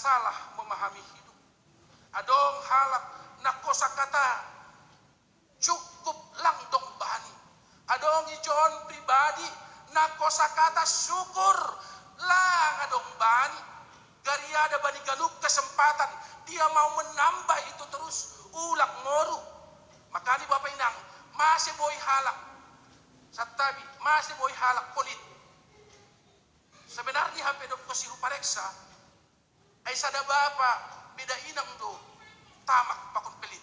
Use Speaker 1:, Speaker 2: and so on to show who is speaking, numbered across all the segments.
Speaker 1: salah memahami hidup. Adong halak na kosakata cukup lang dong bani. Adong ijon pribadi na kosakata syukur lang adong bani. Gariada bani galup kesempatan dia mau menambah itu terus ulang moru. Makanya Bapak Inang masih boy halak satabi masih boy halak polit. Sebenarnya hampir dong kosiru pareksa ay sada Bapak beda inang do tamak pakon pelit.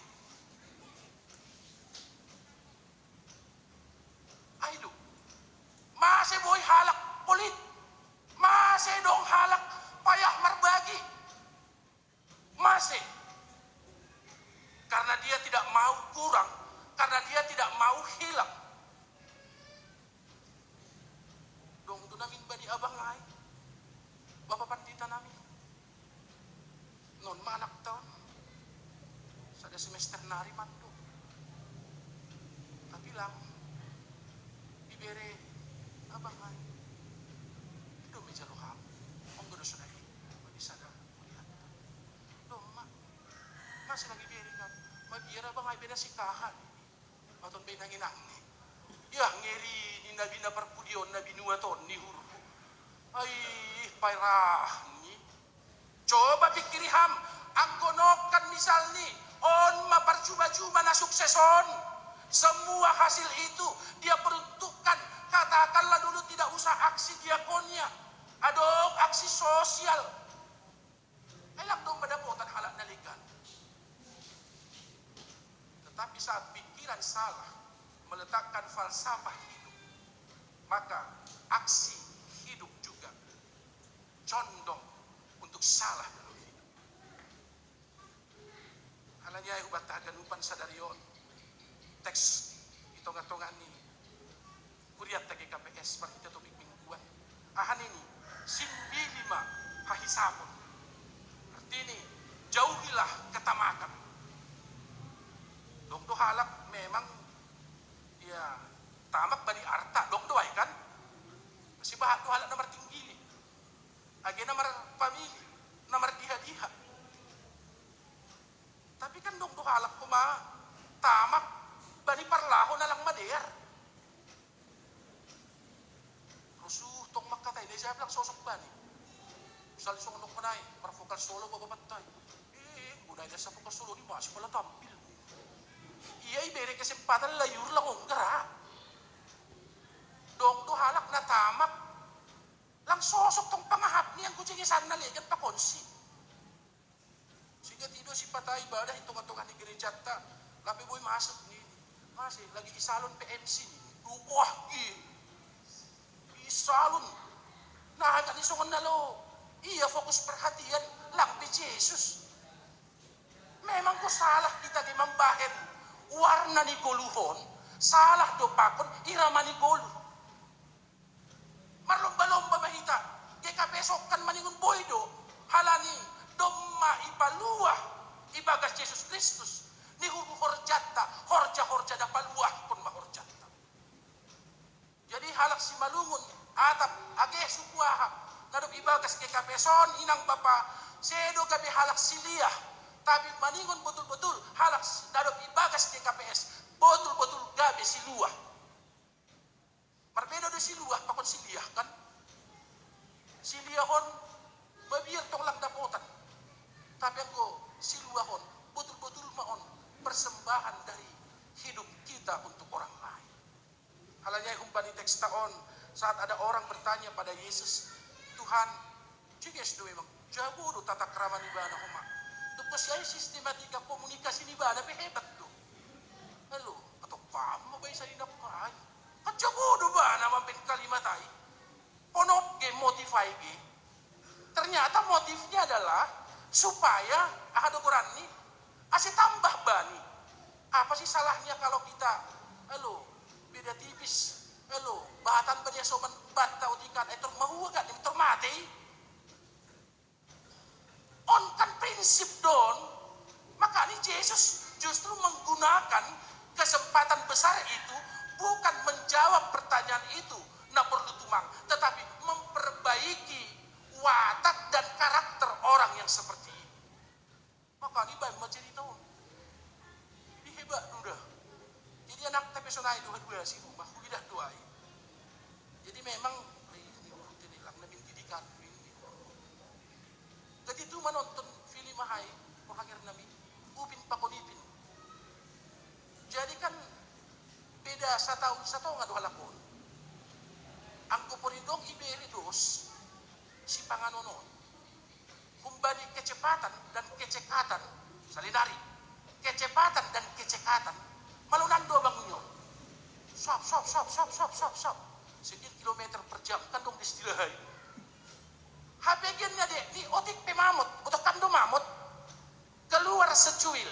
Speaker 1: Ayo masih boy halak polit, masih dong halak payah berbagi, masih karena dia tidak mau kurang, karena dia tidak mau hilang. Dong tu namin badi abang ay Bapak Pandita namin non manak taon sada semester nari mando tapi lang bibere abang ay do meja loham om godo sunai badi sada kuliah do masih lagi bibere kan mabiara abang ay beda sikahan aton bay nanginang ya ngeri ni nabi na perpudion nabi nuaton ni huru ay pairah ni coba pikiriham ang konokan misal ni on maparcuba-cuba na sukseson semua hasil itu dia peruntukkan katakanlah dulu tidak usah aksi diakonia adong aksi sosial elak dong madapotan halak nalikan tetapi saat pikiran salah meletakkan falsafah hidup maka aksi hidup juga condong untuk salah dalam hidup. Halanya ay hubatagan upan sadarion teks itonga-tonga ni kuriat tagi KPS parita tubig mingguan ahan ini simbi lima hahisapon artini jauhilah ketamakan dong do halak memang ya tamak bani arta dong doay kan masih bahat do halak nomor tinggi agi nomor pamili nomor diha-diha tapi kan dong do halak kuma tamak bani parlaho na lang mader rusuh tong makatay na siya lang sosok bani usal isong nung manay para vokal solo bababantay gunay na sa vokal solo ni masih pala tampil iya ibere kesempatan layur lang onggra dong do halak na tamak lang sosok tong pangahap ni ang kutsigisan na ligat pa konsi siga tido si patay ibadah hitung-hitungan ni gereja ta labi boy masuk ni masih lagi isalon PMC ni duwah isalon nah kan isongan na lo iya fokus perhatian lang bi Jesus memang ko salah kita di mambahen warna ni goluhon salah do pakon irama ni golu marlomba-lomba mahita GKP sokan maningun boydo halani domma ipaluah ibagas Yesus Kristus ni huru horjata horja da paluah pun mahorjata jadi halak si malungun atap age sukuaha nadop ibagas GKP son inang bapa sedo gabi halak siliah tapi maningun betul-betul halak dadop ibagas di KPS betul-betul gabe siluah berbeda de siluah pakon siliah kan siliahon babir tong lang dapotan tapi anggo siluahon betul-betul maon persembahan dari hidup kita untuk orang lain halanya humpani teks taon saat ada orang bertanya pada Yesus Tuhan jiges do memang jago do tata krama ni bana homa kasi ay sistematika komunikasi ni ba na hebat do halo atau pam mabay sa dinapay at jago ba naman pin kalimat ay ponok ge motify ge ternyata motifnya adalah supaya ahado kurani asi tambah bani apa sih salahnya kalau kita halo beda tipis halo bahatan ba dia soban bata utikan etor mahuwagan etor mati on kan prinsip don makanya Yesus justru menggunakan kesempatan besar itu bukan menjawab pertanyaan itu na perlu tumang tetapi memperbaiki watak dan karakter orang yang seperti madua si rumah huidah doai. Jadi memang ini lang na bindidikan ini. Jadi itu menonton film mahai pohangir nami upin pakonipin. Jadi kan beda satu nga doha lakon. Ang kuporidong iberi dos si panganonon. Kumbani kecepatan dan kecekatan salinari. Kecepatan dan kecekatan malunando bang nyo. Sop. Sekian kilometer per jam kandung distilahay. Habegyan nga de ni otik pemamot atau kando mamot keluar secuil.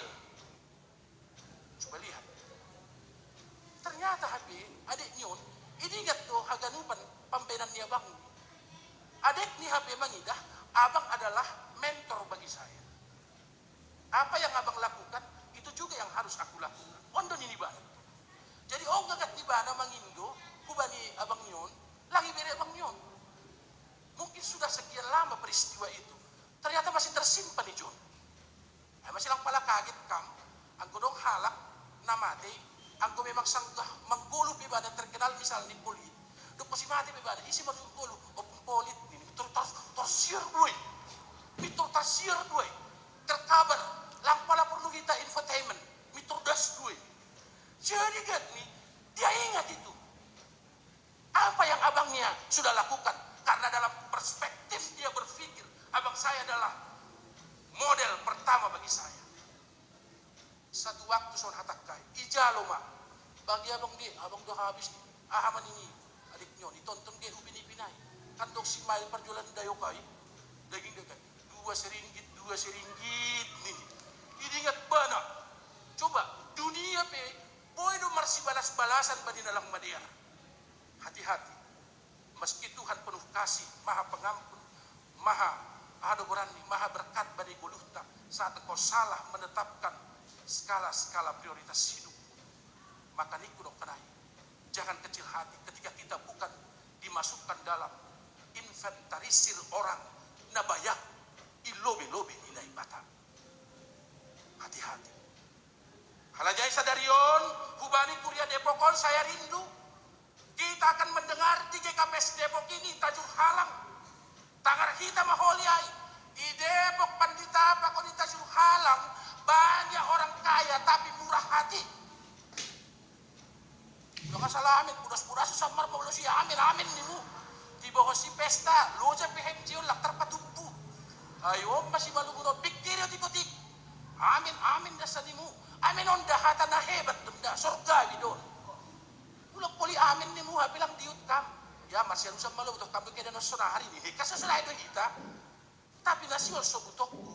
Speaker 1: Coba lihat. Ternyata habi adik nyon idigat do haganupan pambenan niya bang. Adik ni habi mangidah abang adalah mentor bagi saya. Apa yang abang lakukan itu juga yang harus aku lakukan. Ondo ni bana. Jadi gagat ni bana mangindo kubani abang nyon lagi bere abang nyon. Mungkin sudah sekian lama peristiwa itu. Ternyata masih tersimpan di John. Masih lang pala kaget kam. Ang kodong halak na mati. Ang ko memang sanggah manggulo bibada terkenal misal ni polit. Duk masih mati bibada. Isi manggulo o polit ni. Mitur tarsir duwe. Terkabar. Lang pala perlu kita infotainment. Mitur das duwe. Jadi kan nih. Dia ingat itu. Apa yang abangnya sudah lakukan. Karena dalam perspektif dia berpikir. Abang saya adalah model pertama bagi saya. Satu waktu son hatakai, ijalo ma. Bagi abang dia, abang dah habis ahaman ini adiknya ditonton dia upin-ipinai. Kan dok si mail perjualan dayokai, daging dekat. Dua seringgit nih. Ini ingat bana. Coba dunia pe, boy do marsi balas-balasan badi nalang madiar. Hati-hati. Meski Tuhan penuh kasih, maha pengampun, maha berani, maha berkat bagi guluhta saat engkau salah menetapkan skala-skala prioritas hidup. Maka niku dok kenai. Jangan kecil hati ketika kita bukan dimasukkan dalam inventarisir orang nabayak ilobe-lobe nilai mata. Hati-hati. Halajai sadarion, hubani kuria Depokon saya rindu. Kita akan mendengar di GKPS Depok ini tajuk halang. Tangar kita maholiai. Di Depok pandita apa kau tajuk halang. Banyak orang kaya tapi murah hati. Jangan salah amin. Pudas-pudas samar paulo si amin nimu. Di bawah si pesta. Loja PMJ lak terpatupu. Ayo masih maluguno. Pikir yo tikotik. Amin dasa nimu. Amin on dahata na hebat. Denda surga bidon. Ulang poli amin ni muha bilang diut kam. Ya masih harus malu untuk kamu kena nasona hari ini. Kasuslah itu kita. Tapi nasi also butokku.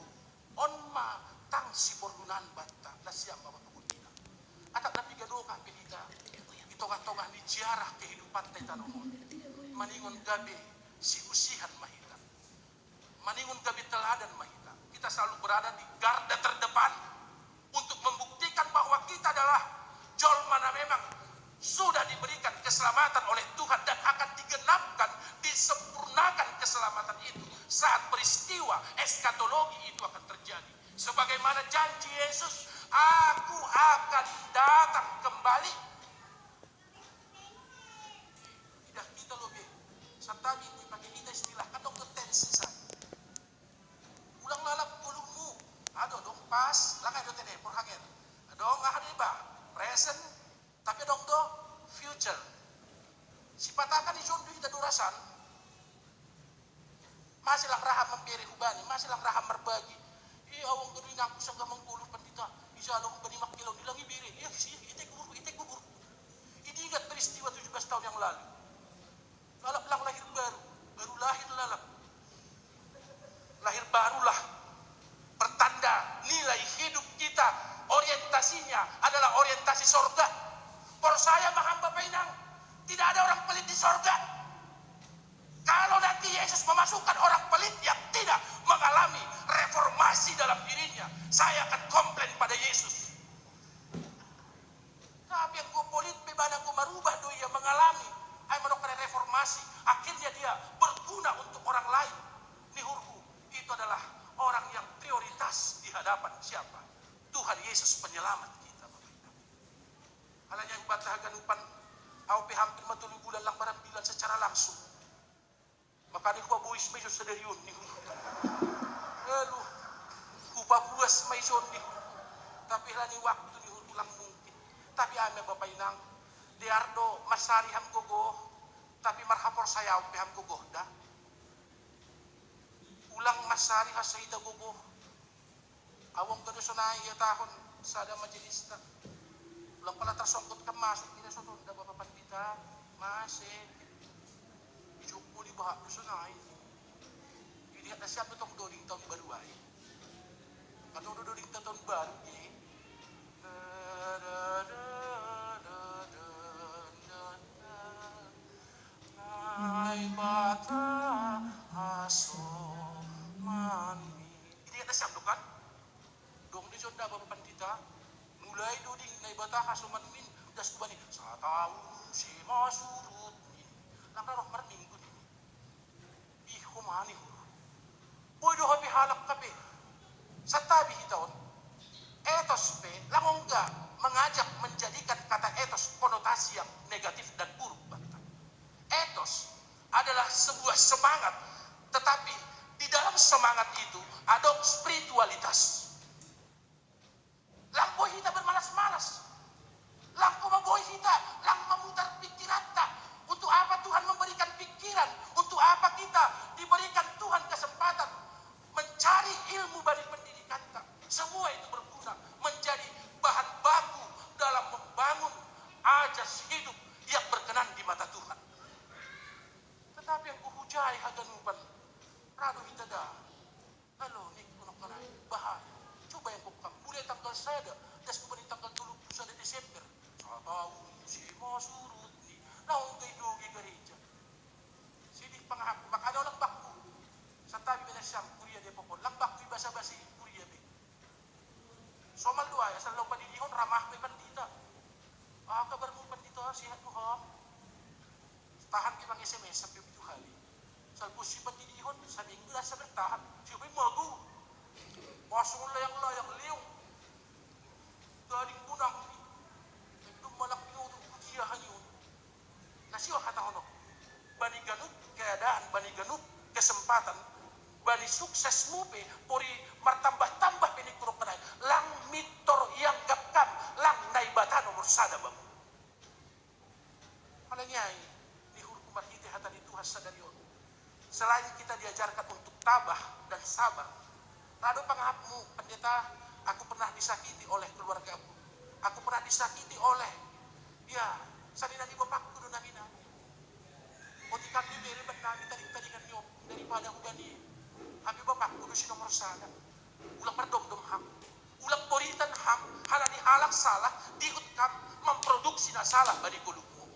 Speaker 1: On ma tang si porgunan bata. Nasi yang bawa pukul. Atak tapi gaduh kah pilita. Itongah-tongah di jarah kehidupan teta nomor. Maningon gabi si usihan mahita. Maningon gabi teladan mahita. Kita selalu berada di garda terdepan untuk membuktikan bahwa kita adalah jolmana memang sudah diberikan keselamatan oleh Tuhan dan akan digenapkan, disempurnakan keselamatan itu saat peristiwa eskatologi itu akan terjadi. Sebagaimana janji Yesus, aku akan datang kembali. Tidak kita lebih. Satabi dipakai kita istilah kadang ketensi saya. Ulang lalap kulungmu. Aduh dong pas, langkai do tene por hanger. Dong ahadi ba? Present tapi dong do future. Si patakan di jondo kita durasan. Masih lang raham mempiri hubani, masih lang raham berbagi. Awang geri ngaku sagam mengkulu pandita. Isa lo bani makilaw nilang ibiri. Itek bubur. Ini ingat peristiwa 17 tahun yang lalu. Lalap lang lahir baru lahir lalap. Lahir barulah pertanda nilai hidup kita orientasinya adalah orientasi sorga. Por saya mahamba painang, tidak ada orang pelit di sorga. Kalau nanti Yesus memasukkan orang pelit yang tidak mengalami reformasi dalam dirinya, saya akan komplain pada Yesus. Tapi yang gue pelit, bebana gue merubah doi yang mengalami, ay menokkan reformasi, akhirnya dia berguna untuk orang lain. Nihurku, itu adalah orang yang prioritas di hadapan siapa? Tuhan Yesus penyelamat kita. Halanya ubat haganupan Ako hampir matulugulan lang parambilan secara langsung. Makanya ko buwis may sa dari yun. Lalu, kupabuas may son ni. Tapi lani waktu ni ulang mungkin. Tapi ame bapay nang, diardo masari ham gogo, tapi marhapor sayaw pe ham gogo da. Ulang masari hasayda gogo. Awang gado sunay yatahon sada majelista. Ulang pala tersongkot ka masuk kita soton da bapak kita masih ijuku di bahak sunay. Jadi ada siapa tong doding tahun baru ay. Atau doding tahun baru ini. Ay bata aso mani. Ini ada siapa kan? Dong di jonda bapak kita mulai doding na ibata aso manin das kubani sa tahu si masurut ni. Lang roh marminggu ni. Ih kumani ho. Boy do habi halak kape. Sa tabi hiton. Etos pe langongga mengajak menjadikan kata etos konotasi yang negatif dan buruk. Etos adalah sebuah semangat, tetapi di dalam semangat itu ada spiritualitas. Lang boy kita bermalas-malas. Lang kumaboy kita, lang memutar pikiran tak. Untuk apa Tuhan memberikan pikiran? Untuk apa kita diberikan Tuhan kesempatan mencari ilmu bagi pendidikan tak? Semua itu berguna menjadi bahan baku dalam membangun ajas hidup yang berkenan di mata Tuhan. Tetapi yang kuhujai haganuban, rado kita dah. Halo, nih kunok kanay, bahaya. Coba yang kukam, mulai tanggal sada, das kumanin tanggal 31 Desember. Sa tahu si masurut ni, naong kay dogi gereja. Sidik pangahap, makanya lang bakku. Sa tabi binasyam, Kuria de Popon, lang bakku basa-basi, Kuria be. Somal dua ya, sa law panilihon, ramah may pandita. Kabar mo pandita, sihat mo ha. Tahan ki pang SMS sa pipi hali. Salpos si pandilihon, sa minggu sa bertahan. Siya ba'y magu. Pasong layang-layang liyong. Galing punang ni. Nagdumalak niyo itong kujiyahan yun. Nasiyo katahono. Bani ganut keadaan, bani ganut kesempatan, bani sukses mo pe, pori martambah-tambah pinikurok kanay. Lang mitor yang gapkam, lang naibata nomor sada bang. Alam niya ay, nihur kumarhiti hata ni Tuhan sa daryon. Selain kita diajarkan untuk tabah dan sabar, rado pangahapmu, pendeta, aku pernah disakiti oleh keluargaku. Aku pernah disakiti oleh, ya, sanina di bapakku doon namin na. O di kami meribat namin taling-talingan niyo daripada ubani. Habi bapakku doon si nomor sana. Ulang pardom-dom ham. Ulang poritan ham, halani halak salah, diut kam, memproduksi na salah bani kulukmu.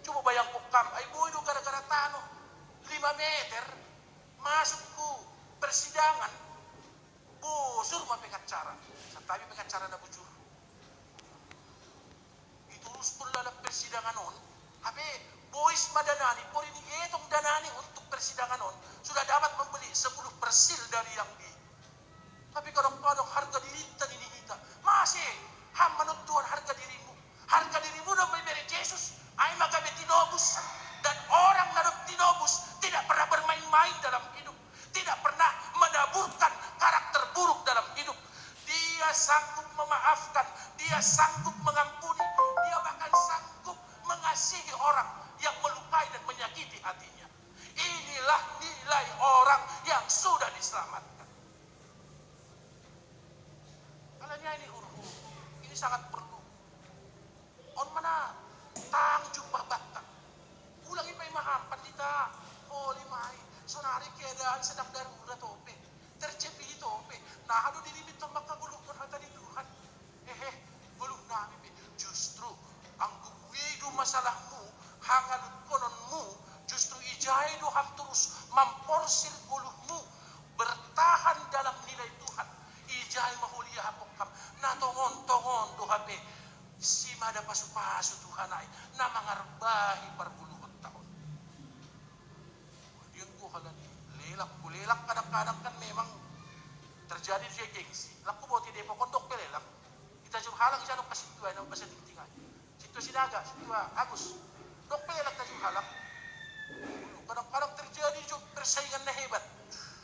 Speaker 1: Coba bayang ko kam, ay boy do gara-gara tano. 5 meter, masuk ku persidangan, busur mapekat cara. Sa tabi pekat cara na bujur. Iturus pun dalam persidangan on, habe boys madanani, pori ni etong danani untuk persidangan on, sudah dapat membeli 10 persil dari yang di. Tapi kadang-kadang harga diri kita dinihita. Masih, ham menentuan harga dirimu. Harga dirimu dan memberi Yesus, ay magabe tinobus. Dan orang nadop tinobus tidak pernah bermain-main dalam hidup. Tidak pernah menaburkan karakter buruk dalam hidup. Dia sanggup memaafkan. Dia sanggup mengampuni. Dia bahkan sanggup mengasihi orang yang melukai dan menyakiti hatinya. Inilah nilai orang yang sudah diselamatkan. Kalanya ini urhu. Ini sangat perlu. On mana tang jumpa batang. Ulang ipay maham pandita. Oh limay. Sonari keadaan sedang darurat tope. Tercepi tope. Nah ado dilimit ng makagulong kon hata ni Tuhan. Gulong namin pe. Justru ang guwido masalahmu, hangalut kononmu, justru ijay do ham terus mamporsir gulungmu, bertahan dalam nilai Tuhan. Ijay mahulia hapokam. Natongon-tongon do hape. Si mada pasu-pasu Tuhan ay na mangarbahi parpuluhan taon. Yun ko halani. Lelak kadang-kadang kan memang terjadi di gengsi. Laku boti depo kondok pelelak. Kita jur halang siya nung kasintuan ng basa tingtingan. Si Itu sinaga, siwa Agus. Dok pelak tayo halak. Kadang-kadang terjadi juga persaingan na hebat.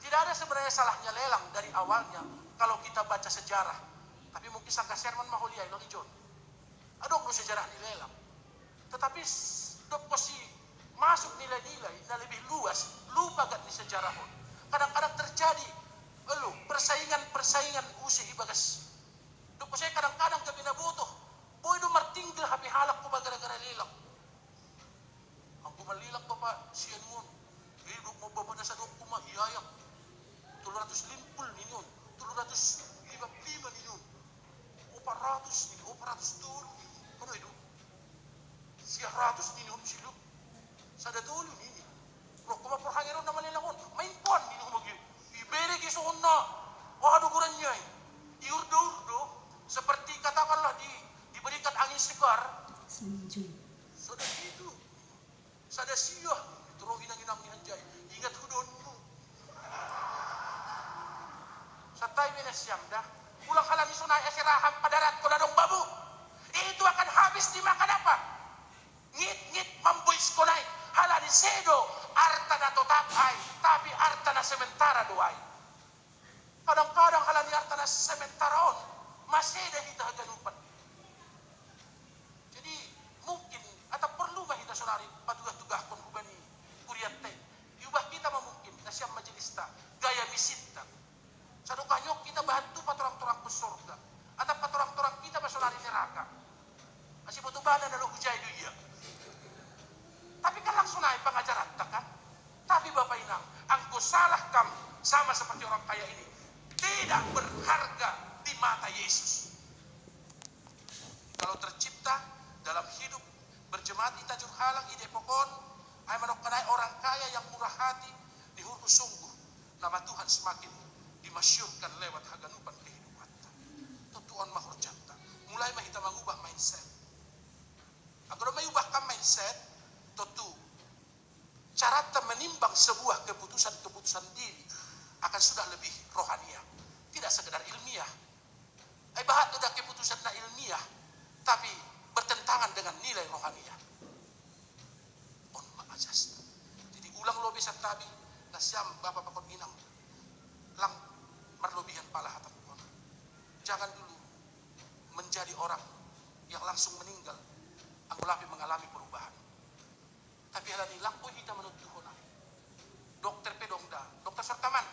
Speaker 1: Tidak ada sebenarnya salahnya lelang dari awalnya kalau kita baca sejarah. Tapi mungkin sangka sermon mahuliay lagi John. Adong no sejarah ni lelang. Tetapi dok si masuk nilai-nilai na lebih luas, lupa gak ni sejarah pun. Kadang-kadang terjadi persaingan usi ibagas. Dok saya kadang-kadang gabi na butuh. Boy do martinggil hapi halak ko ba gara-gara lelang. Ang kumalilang pa pa siyan mo. Hidup mo ba na sa doon kumahiyayak. 350 ninyon. 355 ninyon. 400 ninyon. 400 tulo. Ano ito? 100 ninyon silo. Sa datulo ninyo. Bro, kumaporhangin ron naman nilang kon. Main puan ninyo kumagi. Ibere kisuon na. O haduguran niya eh. Iurdo-urdo. Seperti katakanlah diberikan angin segar. Sada itu. Sada siya. Turong inang-inang ni Anjay. Ingat hudon mo. Sa tayo minasyam dah. Ulang halani sunay asirahan padarat ko na dong babu. Itu akan habis dimakan apa? Ngit-ngit mambuis ko na'y. Halani sedo. Arta na totakay. Tapi arta na sementara duay. Kadang-kadang halani arta na sementara on. Masih ada kita haganupan. Jadi mungkin atau perlu mahita sonari patugah-tugah kon hubani kuriate. Iubah kita mungkin nasyam majelis ta gaya misinta. Sadukanyok kita bantu paturang-turang ke surga. Atau paturang-turang kita masonari neraka. Masih butuh badan dalam hujai dunia. Tapi kan langsung naik pengajaran kan? Tapi Bapak Inang, angko salah kamu sama seperti orang kaya ini. Tidak berharga di mata Yesus. Kalau tercipta dalam hidup berjemaat di Tajur Halang ide pokon ay manokkanay orang kaya yang murah hati dihuru sungguh nama Tuhan semakin dimasyurkan lewat haganupan kehidupan. Tutuan mahurjanta mulai mahita mengubah mindset. Agar mengubahkan mindset tentu cara menimbang sebuah keputusan diri akan sudah lebih rohania, tidak sekedar ilmiah. Bahat udah keputusan na ilmiah, tapi bertentangan dengan nilai rohania. On maajas. Jadi ulang lobi sa tabi, na siyam Bapak Pakot Inang, lang marlobihan pala hatang ko. Jangan dulu menjadi orang yang langsung meninggal, ang ulapi mengalami perubahan. Tapi halani lang po kita menutuhon na. Dokter pedongda, dokter sertaman,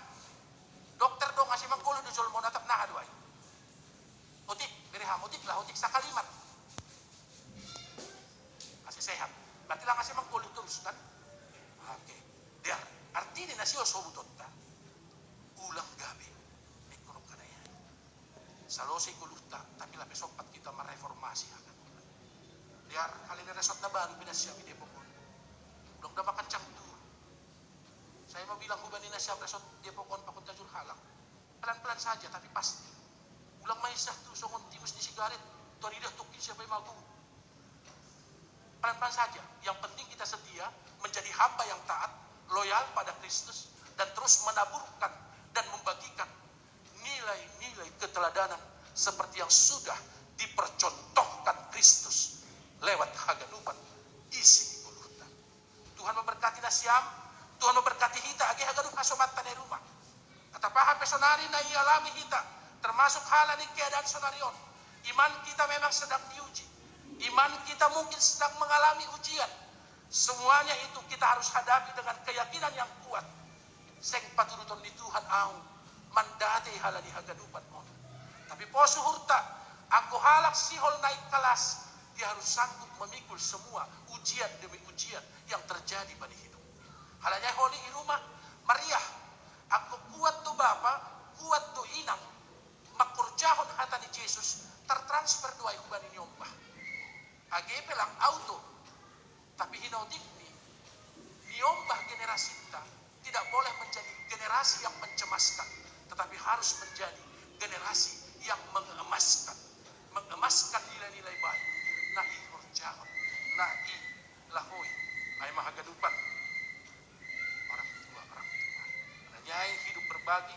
Speaker 1: dokter dong asih mangkulo do jol mo natap na haduay. Otik, beriham otik lah, otik sa kalimat. Masih sehat. Berarti lang kasi mangkulit terus kan? Oke. Dia artinya nasi osobutot ta. Ulang gabi. Ekonom ka na yan. Salosay kuluta, tapi lah besok pat kita mereformasi akan. Dia halina resort na baru pinasya ide po ko. Ulang na makancang tu. Saya mau bilang hubani na siya resort dia po kon pakunta Tajur Halang. Pelan-pelan saja tapi pasti. Ulang maisah tu songon timus di sigaret. Toridah tukin siapa yang magu. Pelan-pelan saja. Yang penting kita setia menjadi hamba yang taat, loyal pada Kristus, dan terus menaburkan dan membagikan nilai-nilai keteladanan seperti yang sudah dipercontohkan Kristus lewat haganupan isi ulutan. Tuhan memberkati nasyam, Tuhan memberkati hita agi haganup asomatan di rumah. Kata paham pesonari na ialami hita. Termasuk hal ini keadaan sonarion. Iman kita memang sedang diuji. Iman kita mungkin sedang mengalami ujian. Semuanya itu kita harus hadapi dengan keyakinan yang kuat. Seng paturuton di Tuhan au mandate halani hagadupan mon. Tapi posu hurta, aku halak sihol naik kelas, dia harus sanggup memikul semua ujian demi ujian yang terjadi pada hidup. Halanya holi di rumah, meriah. Aku kuat tuh Bapak, kuat tuh Inang. Makurjahon hata ni Yesus tertransfer doai hubani nyombah. AGP lang auto. Tapi hinodik ni nyombah generasi kita tidak boleh menjadi generasi yang mencemaskan, tetapi harus menjadi generasi yang mengemaskan. Mengemaskan nilai-nilai baik. Nahi kurjahon, nahi lahoy, ay mahagadupan. Orang tua. Nanyay hidup berbagi,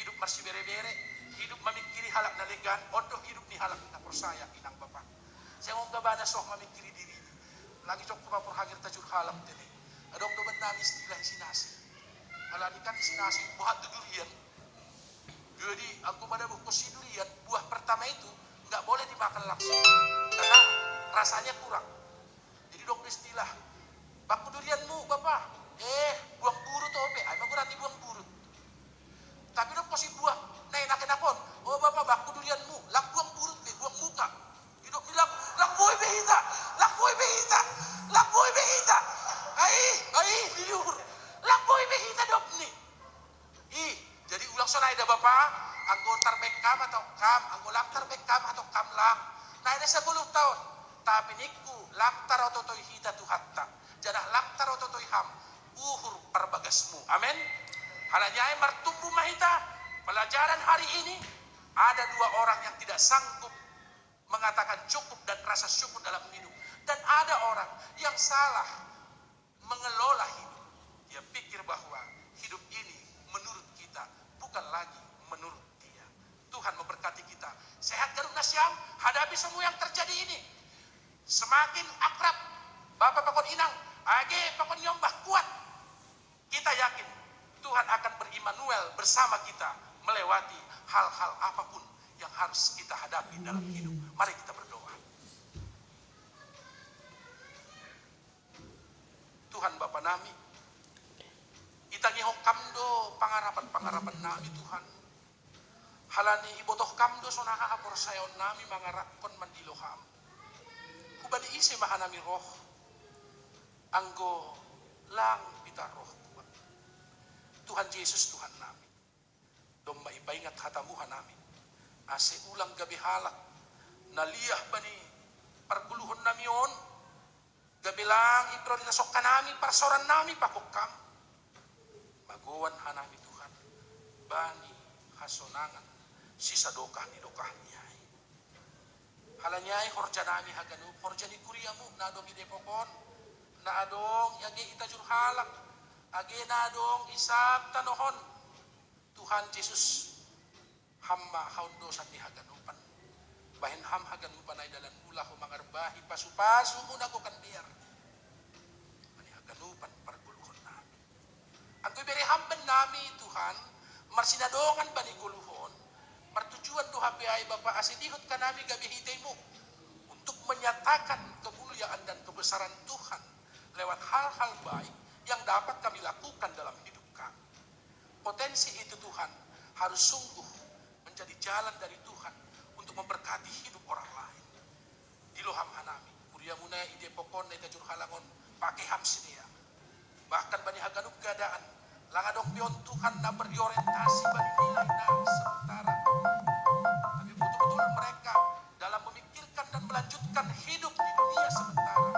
Speaker 1: hidup masih bere-bere, hidup memikiri halak na legan, odoh hidup ni halak na persaya inang Bapak. Saya mau gabana sok mamikiri diri. Lagi cok kuma hagir tajur halam tadi. Adong doban nami istilah sinasi. Alani kan sinasi buah durian. Jadi aku pada buku si durian buah pertama itu nggak boleh dimakan langsung karena rasanya kurang. Jadi dong istilah baku durianmu bapak, buang burut ope, emang gue nanti buang burut. Tapi dong posisi buah, nah enak napon. Oh bapak baku durianmu, lak buang burut deh, buang muka. Hidup bilang, lak boy behita, lak boy behita, lak boy behita. Ai, liur, lak boy behita dok nih. Jadi ulang sonai dah bapak, anggo tarbek kam atau kam, anggo lam tarbek kam atau kam lam. Nah ini 10 tahun, tapi niku lam taro totoy hita tu hatta. Janah lam taro totoy ham, uhur perbagasmu. Amin. Halanyai martumbu mahita. Pelajaran hari ini ada 2 orang yang tidak sanggup mengatakan cukup dan rasa syukur dalam hidup, dan ada orang yang salah mengelola hidup. Dia pikir bahwa hidup ini menurut kita, bukan lagi menurut dia. Tuhan memberkati kita. Sehat Garuk Nasyam, hadapi semua yang terjadi ini. Semakin akrab Bapak Pakon Inang, Age Pakon Nyombah kuat. Kita yakin Tuhan akan berimmanuel bersama kita melewati hal-hal apapun yang harus kita hadapi dalam hidup. Mari kita berdoa. Tuhan Bapa nami, kita ngihok kamdo pangarapan nami Tuhan. Halani ibotoh kamdo sonaha hapor sayon nami mangarakon mandiloham. Kubani isi mahanami roh, anggo lang pita roh kuat. Tuhan Yesus Tuhan nami, dom maipaingat hatamuhan nami. Ase ulang gabi halak, naliyah bani parguluhon nami on, gabi lang iprioritasok ka nami, parsoran nami pakukam. Magawan hanami Tuhan, bani hasonangan, sisa dokah ni dokah niyay. Halanyay horja nami haganu, horja ni kuriamu, nadong idepokon, naadong yagi itajur halak, age nadong isab tanohon. Tuhan Yesus, hamma haundosan ni haganupan. Bahin ham haganupan ay dalan ulah mangarbahi pasu-pasu muna ko kan biar. Ani haganupan parguluhon namin. Ang beri hamban nami Tuhan, marsinadongan bani guluhon. Martujuan Tuhan biay Bapa asidihot ka nami gabi hitay mo untuk menyatakan kemuliaan dan kebesaran Tuhan lewat hal-hal baik yang dapat kami lakukan dalam hidup kami. Potensi itu Tuhan harus sungguh menjadi jalan dari Tuhan untuk memberkati hidup orang lain. Diloham hanami, kuria muna ide pokon na itajur halangon pakai hamsinia. Bahkan bani haganup gadaan, langadong pion Tuhan na berorientasi bani nilai na sementara. Tapi betul-betul mereka dalam memikirkan dan melanjutkan hidup di dunia sementara.